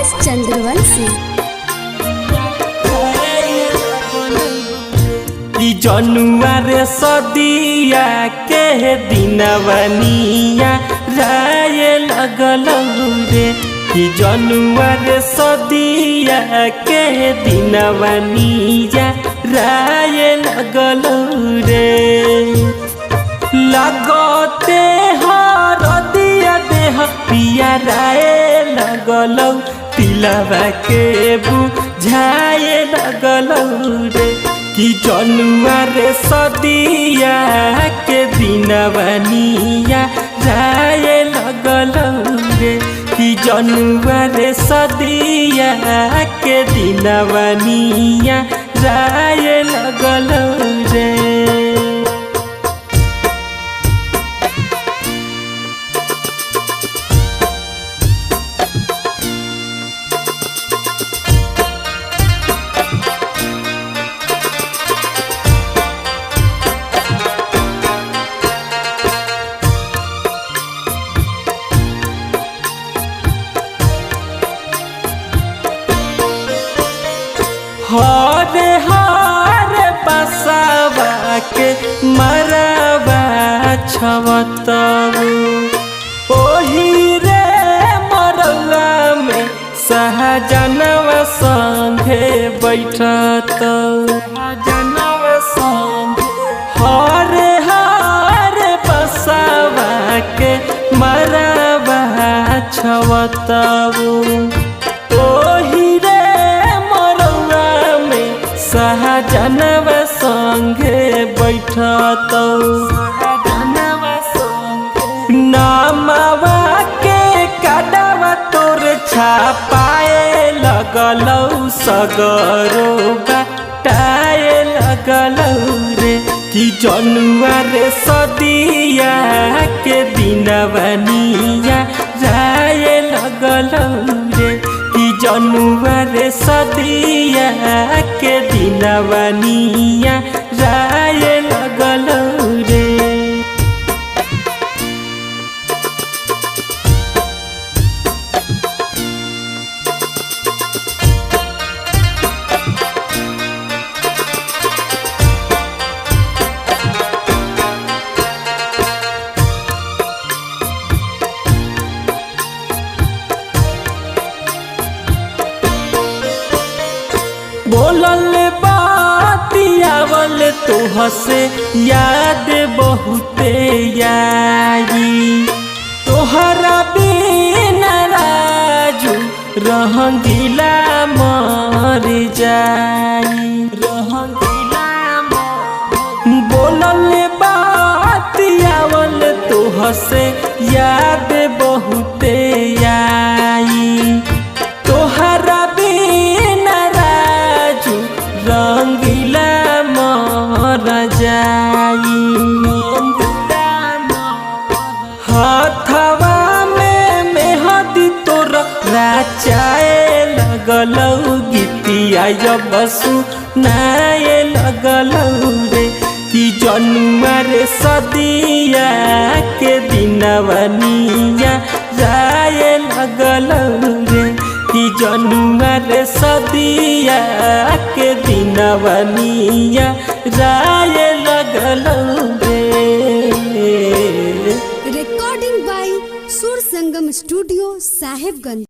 महेश चंद्रवंशी। जनुआर सदिया के दिनवनिया राय लगल रे कि जनुआर सदिया के दिनवनिया राय लगल रे लगते हरदिया देह पिया राय लगल तिलवा के बुझाए लगल रे कि जनुआर सदिया के दिनवनिया राय लगल रे कि जनुआर सदिया के दिनवनिया राय लगल रे। हरे हरे बसवा के मरवा छवतबू ओही रे मरवा में सहजनवा संगे बैठत हरे हरे बसवा के मरवा छवतबू सहजनव संगे बैठत नामवा के कदवा तोर छापाए लगल सगरो बटाए लगल रे कि जनुआर सदिया के दिनवनिया राय लगल रे कि जनुआर सदिया के दिनवनिया राय लगल रे। बोलल बातियावल तोहसे याद बहुते आई तोहरा बिना राजू रहंगिला मर जाई बोलल बातियावल तोहसे याद बहुते आई तोहरा रंगीला मर जाई हाथवा में मेहदी तोर राचाए लगल गीतिया जब सुनाए लगल रे कि जनुआर सदिया के दिनवनिया राय लगल रे कि जनुआर सदिया के दिनवनिया राय लगल रे। रिकॉर्डिंग बाय सुर संगम स्टूडियो साहेबगंज।